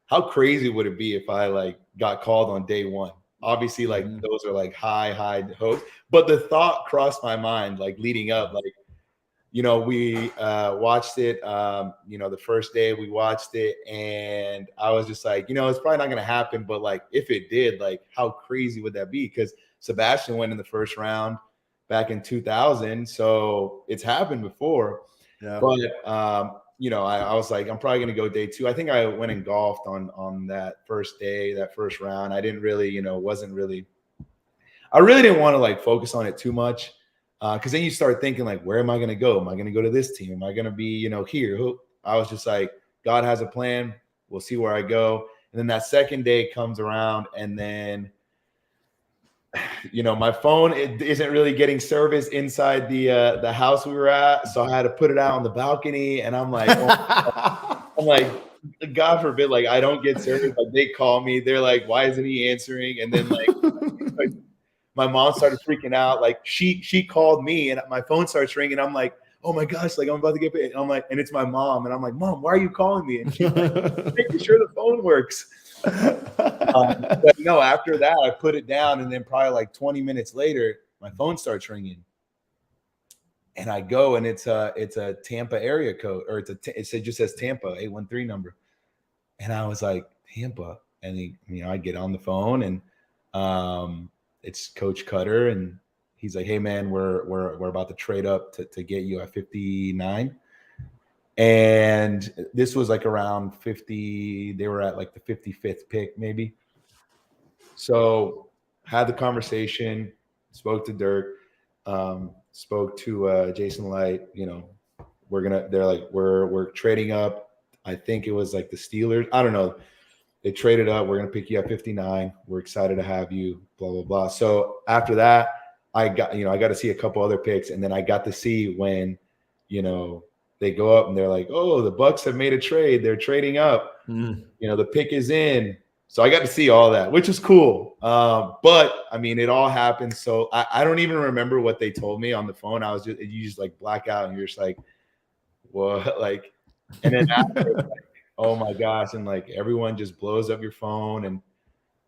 how crazy would it be if I like got called on day 1? Obviously, like those are like high hopes, but the thought crossed my mind, like leading up, like, we watched it, the first day we watched it, and I was just like, it's probably not going to happen, but like, if it did, like, how crazy would that be? Because Sebastian went in the first round back in 2000. So it's happened before. Yeah. But, I was like, I'm probably going to go day 2. I think I went and golfed on that first day, that first round. I didn't really, I really didn't want to like focus on it too much. Because then you start thinking like, where am I going to go? Am I going to go to this team? Am I going to be, here? I was just like, God has a plan. We'll see where I go. And then that second day comes around, and then, my phone isn't really getting service inside the house we were at, so I had to put it out on the balcony. And I'm like, God forbid, like I don't get service. Like they call me, they're like, "Why isn't he answering?" And then like my mom started freaking out. Like she called me, and my phone starts ringing. I'm like, "Oh my gosh!" Like I'm about to get paid. I'm like, and it's my mom, and I'm like, "Mom, why are you calling me?" And she's like, "Making sure the phone works." But no, after that, I put it down, and then probably like 20 minutes later, my phone starts ringing. And I go, and it's a Tampa area code, or it just says Tampa 813 number. And I was like, Tampa. And I get on the phone, and it's Coach Cutter, and he's like, "Hey man, we're about to trade up to get you at 59." And this was like around 50. They were at like the 55th pick, maybe. So had the conversation, spoke to Dirk, spoke to Jason Light. They're like, we're trading up. I think it was like the Steelers. I don't know. They traded up. We're gonna pick you at 59. We're excited to have you. Blah blah blah. So after that, I got to see a couple other picks, and then I got to see when, they go up and they're like, "Oh, the Bucks have made a trade. They're trading up. The pick is in." So I got to see all that, which is cool. But I mean, it all happened. So I don't even remember what they told me on the phone. You just like black out, and you're just like, what? Like, and then after, like, oh my gosh. And like, everyone just blows up your phone.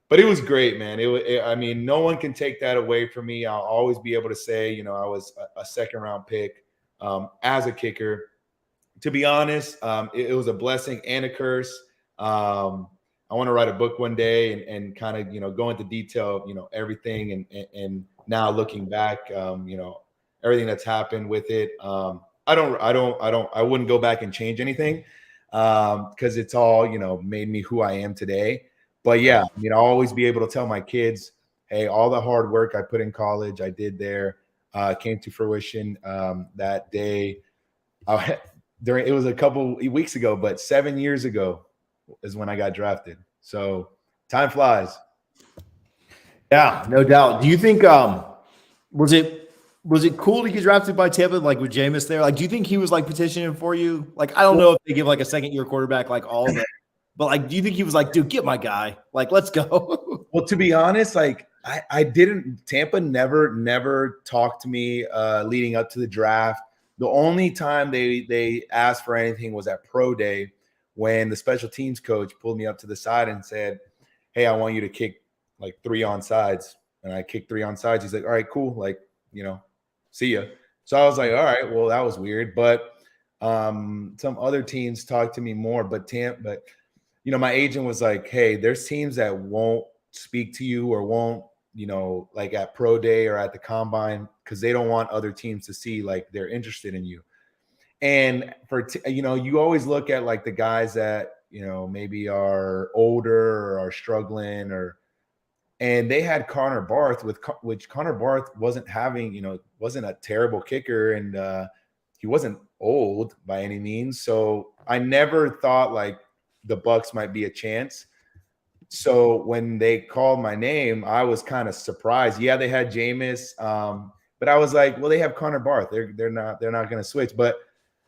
But it was great, man. I mean, no one can take that away from me. I'll always be able to say, I was a second round pick as a kicker. To be honest, it was a blessing and a curse. I want to write a book one day and kind of, go into detail, everything. And now looking back, everything that's happened with it. I wouldn't go back and change anything because it's all, made me who I am today. But yeah, I'll always be able to tell my kids, hey, all the hard work I put in college, I did there, came to fruition that day. It was a couple weeks ago, but 7 years ago is when I got drafted. So time flies. Yeah, no doubt. Do you think was it cool to get drafted by Tampa, like with Jameis there? Like, do you think he was like petitioning for you? Like, I don't know if they give like a second year quarterback like all of it, but like, do you think he was like, dude, get my guy? Like, let's go. Well, to be honest, like I didn't. Tampa never talked to me leading up to the draft. The only time they asked for anything was at pro day when the special teams coach pulled me up to the side and said, "Hey, I want you to kick like 3 onside." And I kicked 3 onside. He's like, "All right, cool. Like, see ya." So I was like, "All right, well, that was weird." But some other teams talked to me more. But my agent was like, "Hey, there's teams that won't speak to you or won't, like at pro day or at the combine because they don't want other teams to see like they're interested in you." And you always look at like the guys that, maybe are older or are struggling and they had Connor Barth which Connor Barth wasn't a terrible kicker, and he wasn't old by any means. So I never thought like the Bucks might be a chance. So when they called my name, I was kind of surprised. Yeah, they had Jameis, but I was like, well, they have Connor Barth. They're not going to switch. But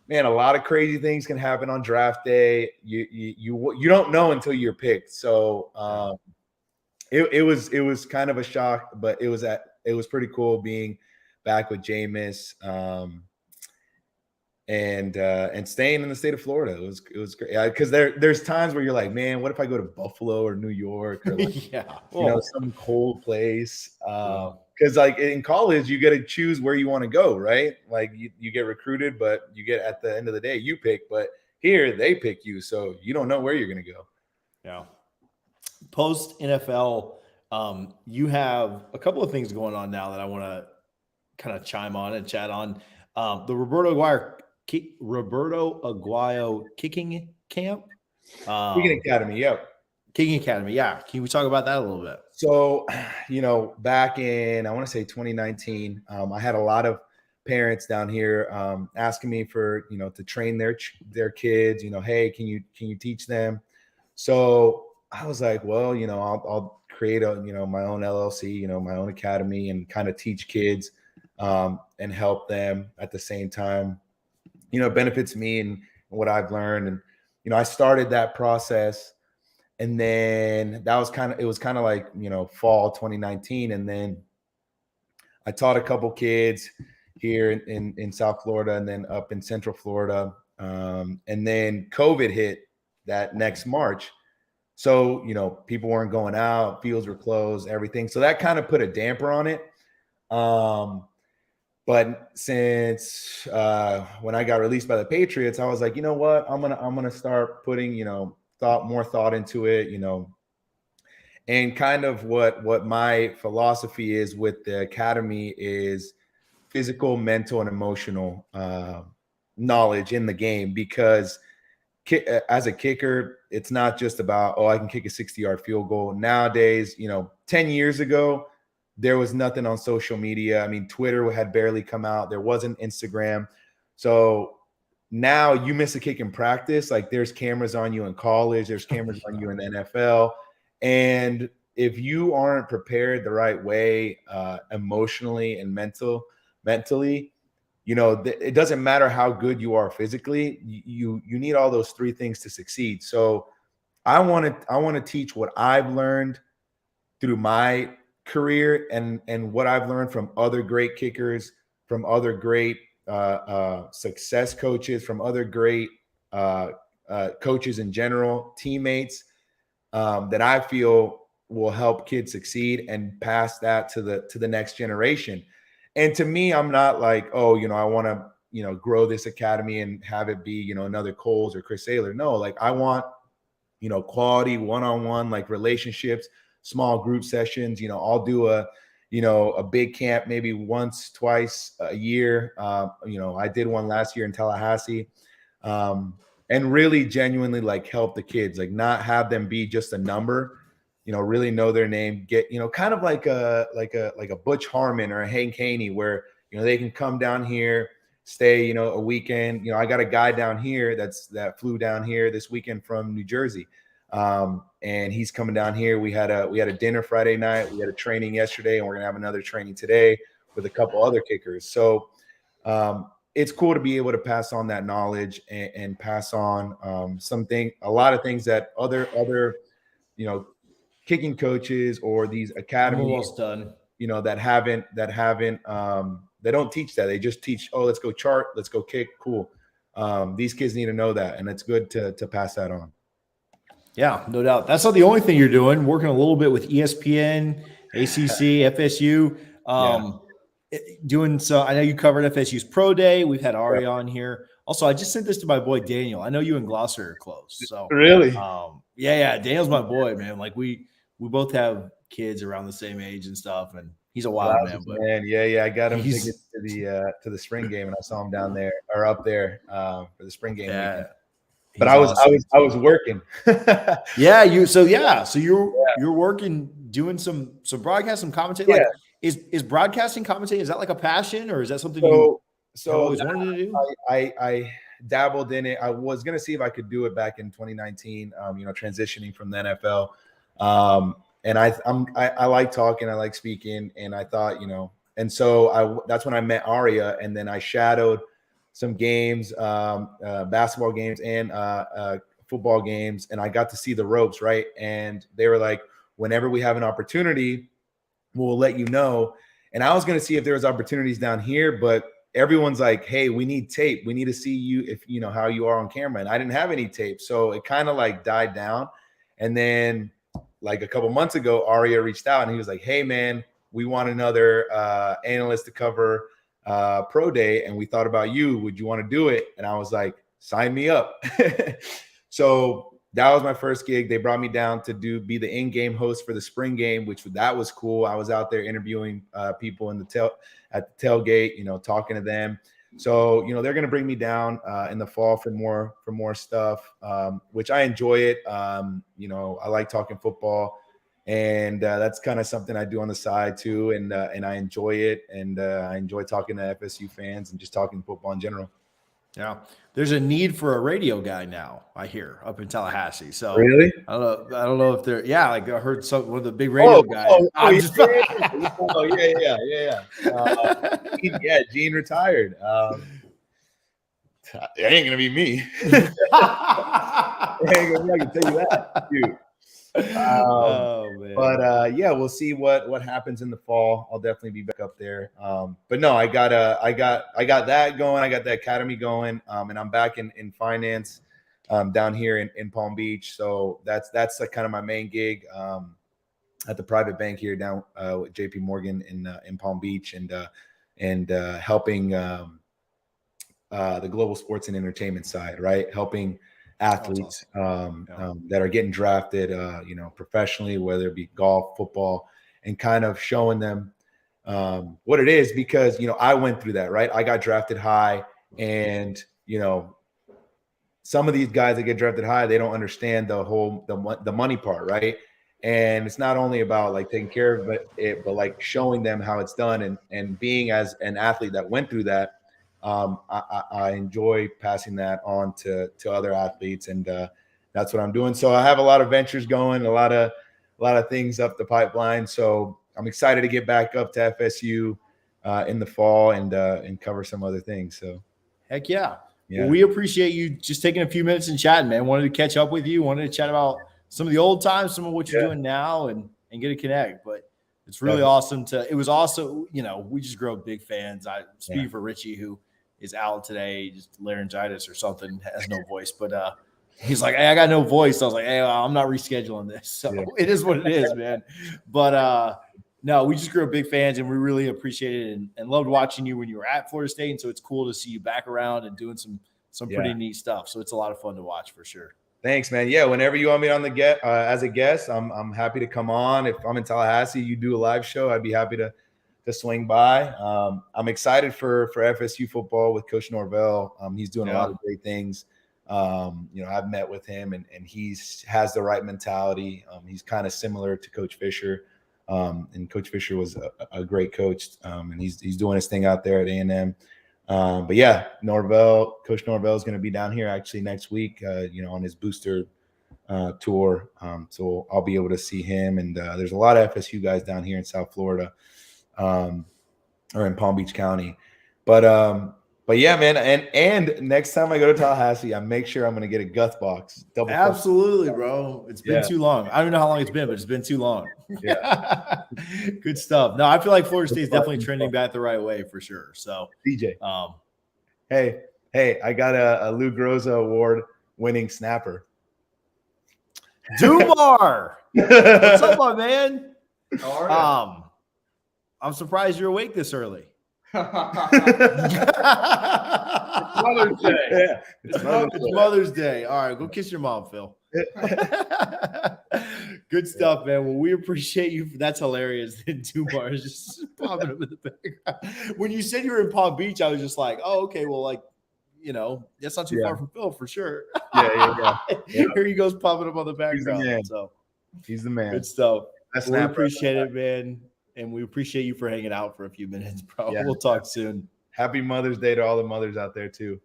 man, a lot of crazy things can happen on draft day. You don't know until you're picked. So it was kind of a shock, but it was pretty cool being back with Jameis. And staying in the state of Florida, it was great because there's times where you're like, man, what if I go to Buffalo or New York or like, some cold place? Because like in college, you get to choose where you want to go, right? Like you get recruited, but you get at the end of the day you pick. But here they pick you, so you don't know where you're going to go. Yeah. Post NFL, you have a couple of things going on now that I want to kind of chime on and chat on. The Roberto Aguayo kicking camp. Kicking Academy, yep. Kicking Academy, yeah. Can we talk about that a little bit? So, back in, I want to say 2019, I had a lot of parents down here asking me for, to train their kids, hey, can you teach them? So I was like, well, I'll create my own LLC, my own academy and kind of teach kids and help them at the same time. It benefits me and what I've learned. And I started that process, and then it was kind of like, fall 2019. And then I taught a couple kids here in South Florida and then up in Central Florida. And then COVID hit that next March. So, people weren't going out, fields were closed, everything. So that kind of put a damper on it. But since when I got released by the Patriots, I was like, you know what, I'm gonna start putting, more thought into it, and kind of what my philosophy is with the academy is physical, mental, and emotional knowledge in the game, because as a kicker, it's not just about, I can kick a 60-yard field goal. Nowadays, 10 years ago, there was nothing on social media. I mean, Twitter had barely come out. There wasn't Instagram. So now you miss a kick in practice, like there's cameras on you in college, there's cameras on you in the NFL. And if you aren't prepared the right way, emotionally and mentally, it doesn't matter how good you are physically. You need all those three things to succeed. So I want to teach what I've learned through my career and what I've learned from other great kickers, from other great success coaches, from other great coaches in general, teammates, that I feel will help kids succeed and pass that to the next generation. And to me, I'm not like, I want to, grow this academy and have it be, another Coles or Chris Saylor. No, like I want, quality one-on-one, like relationships, small group sessions. I'll do a big camp maybe once, twice a year. I did one last year in Tallahassee, and really genuinely like help the kids, like not have them be just a number, really know their name, get, kind of like a Butch Harmon or a Hank Haney, where, they can come down here, stay, a weekend. I got a guy down here that flew down here this weekend from New Jersey. And he's coming down here. We had a dinner Friday night. We had a training yesterday, and we're going to have another training today with a couple other kickers. So, it's cool to be able to pass on that knowledge and pass on, a lot of things that other, kicking coaches or these academies, almost done, that haven't, they don't teach that. They just teach, let's go chart, let's go kick. Cool. These kids need to know that, and it's good to pass that on. Yeah, no doubt. That's not the only thing you're doing. Working a little bit with ESPN, ACC, FSU. Doing so. I know you covered FSU's Pro Day. We've had Ari on here. Also, I just sent this to my boy Daniel. I know you and Glosser are close. So really, yeah. Daniel's my boy, man. Like we both have kids around the same age and stuff, and he's a wild man. But yeah, I got him tickets to the spring game, and I saw him down there or up there for the spring game weekend. But I was working. So you're working, doing some broadcast, some commentating. Like, is broadcasting, commentating, is that like a passion, or is that something you always wanted to do? I dabbled in it. I was gonna see if I could do it back in 2019. Transitioning from the NFL, and I like talking, I like speaking, and I thought, and so that's when I met Aria, and then I shadowed some games, basketball games and football games, and I got to see the ropes, right? And they were like, whenever we have an opportunity, we'll let you know. And I was going to see if there was opportunities down here, but everyone's like, hey, we need tape. We need to see you, if how you are on camera. And I didn't have any tape. So it kind of like died down. And then like a couple months ago, Aria reached out and he was like, hey man, we want another analyst to cover Pro Day, and we thought about you. Would you want to do it? And I was like, sign me up. So that was my first gig. They brought me down to be the in-game host for the spring game, that was cool. I was out there interviewing people at the tailgate, talking to them. So, they're going to bring me down in the fall for more stuff, which I enjoy it. I like talking football. And that's kind of something I do on the side too, and I enjoy it, and I enjoy talking to FSU fans and just talking football in general. Yeah, there's a need for a radio guy now, I hear, up in Tallahassee. So really, I don't know if they're like I heard one of the big radio guys. Yeah. Gene retired. it ain't gonna be me. It ain't gonna be, I can tell you that, dude. Oh man. But yeah, we'll see what happens in the fall. I'll definitely be back up there. But no, I got that going. I got the academy going, and I'm back in finance down here in Palm Beach. So that's like kind of my main gig at the private bank here down with JP Morgan in Palm Beach, and helping the global sports and entertainment side, right? Helping athletes that are getting drafted, professionally, whether it be golf, football, and kind of showing them what it is, because, I went through that, right? I got drafted high, and, some of these guys that get drafted high, they don't understand the money part, right? And it's not only about like taking care of it, but like showing them how it's done, and being as an athlete that went through that. I enjoy passing that on to other athletes, and that's what I'm doing. So I have a lot of ventures going, a lot of things up the pipeline. So I'm excited to get back up to FSU in the fall and cover some other things. So heck yeah. Well, we appreciate you just taking a few minutes and chatting, man. Wanted to catch up with you. Wanted to chat about some of the old times, some of what you're doing now, and get a connect. But it's really awesome it was also, we just grew up big fans. I speak for Richie, who is out today, just laryngitis or something, has no voice. But he's like, hey, I got no voice. I was like, hey, I'm not rescheduling this. So it is what it is, man. But no, we just grew up big fans, and we really appreciated it and loved watching you when you were at Florida State. And so it's cool to see you back around and doing some pretty neat stuff. So it's a lot of fun to watch for sure. Thanks, man. Yeah, whenever you want me on as a guest, I'm happy to come on. If I'm in Tallahassee, you do a live show, I'd be happy to swing by. I'm excited for FSU football with Coach Norvell. He's doing a lot of great things. I've met with him, and he has the right mentality. He's kind of similar to Coach Fisher. And Coach Fisher was a great coach, and he's doing his thing out there at A&M. But yeah, Coach Norvell is going to be down here actually next week, on his booster tour. So I'll be able to see him. And there's a lot of FSU guys down here in South Florida, or in Palm Beach County. But yeah, man. And next time I go to Tallahassee, I make sure I'm going to get a Guth box. Absolutely, bro. It's been too long. I don't even know how long it's been, but it's been too long. Yeah. Good stuff. No, I feel like Florida State is definitely trending back the right way for sure. So DJ, hey, I got a Lou Groza Award winning snapper. Dumar, what's up, my man? How are you? I'm surprised you're awake this early. Mother's Day. Yeah, it's Mother's Day. All right, go kiss your mom, Phil. Good stuff, man. Well, we appreciate you. That's hilarious. Dumar is just popping up in the background. When you said you were in Palm Beach, I was just like, oh, okay, well, like, that's not too far from Phil for sure. Yeah. Here he goes popping up on the background. He's the man. Good stuff. We appreciate it, man. And we appreciate you for hanging out for a few minutes, bro. Yeah. We'll talk soon. Happy Mother's Day to all the mothers out there, too.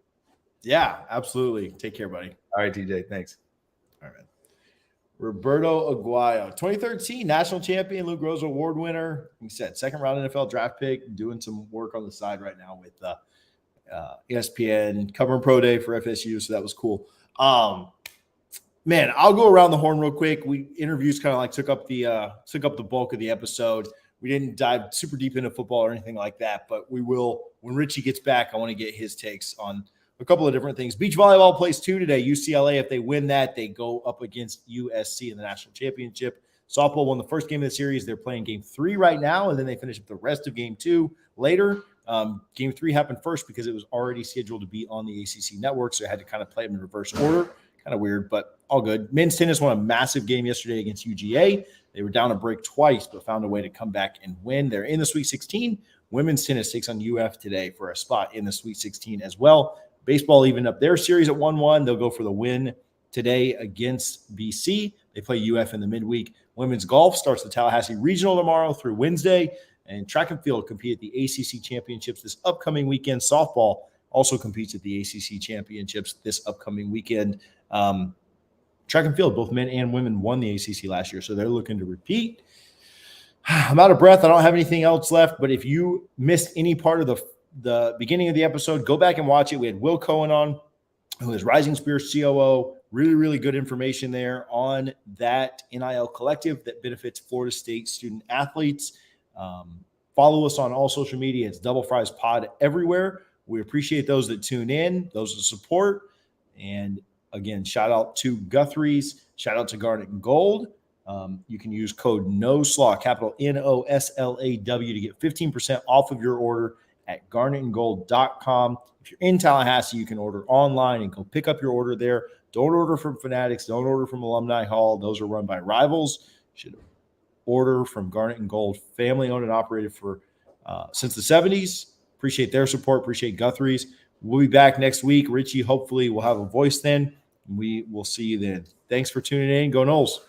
Yeah, absolutely. Take care, buddy. All right, TJ. Thanks. All right. Roberto Aguayo, 2013 national champion, Lou Groza Award winner. He said second round NFL draft pick, doing some work on the side right now with ESPN, covering Pro Day for FSU. So that was cool. Man, I'll go around the horn real quick. Interviews kind of like took up the bulk of the episode. We didn't dive super deep into football or anything like that, but we will when Richie gets back. I want to get his takes on a couple of different things. Beach volleyball plays 2 today. UCLA, if they win that, they go up against USC in the national championship. Softball won the first game of the series. They're playing game 3 right now, and then they finish up the rest of game 2 later. Game 3 happened first because it was already scheduled to be on the ACC network, so I had to kind of play them in reverse order. Kind of weird, but all good. Men's tennis won a massive game yesterday against UGA. They were down a break twice, but found a way to come back and win. They're in the Sweet 16. Women's tennis takes on UF today for a spot in the Sweet 16 as well. Baseball evened up their series at 1-1. They'll go for the win today against BC. They play UF in the midweek. Women's golf starts the Tallahassee Regional tomorrow through Wednesday. And track and field compete at the ACC Championships this upcoming weekend. Softball also competes at the ACC Championships this upcoming weekend. Track and field, both men and women won the ACC last year, so they're looking to repeat. I'm out of breath. I don't have anything else left, but if you missed any part of the beginning of the episode, go back and watch it. We had Will Cowen on, who is Rising Spear COO. Really, really good information there on that NIL collective that benefits Florida State student athletes. Follow us on all social media. It's Double Fries Pod everywhere. We appreciate those that tune in, those that support. And again, shout out to Guthrie's, shout out to Garnet and Gold. You can use code NOSLAW, capital NOSLAW, to get 15% off of your order at garnetandgold.com. If you're in Tallahassee, you can order online and go pick up your order there. Don't order from Fanatics. Don't order from Alumni Hall. Those are run by rivals. You should order from Garnet and Gold, family owned and operated for since the 70s. Appreciate their support. Appreciate Guthrie's. We'll be back next week. Richie, hopefully, will have a voice then. We will see you then. Thanks for tuning in. Go Noles.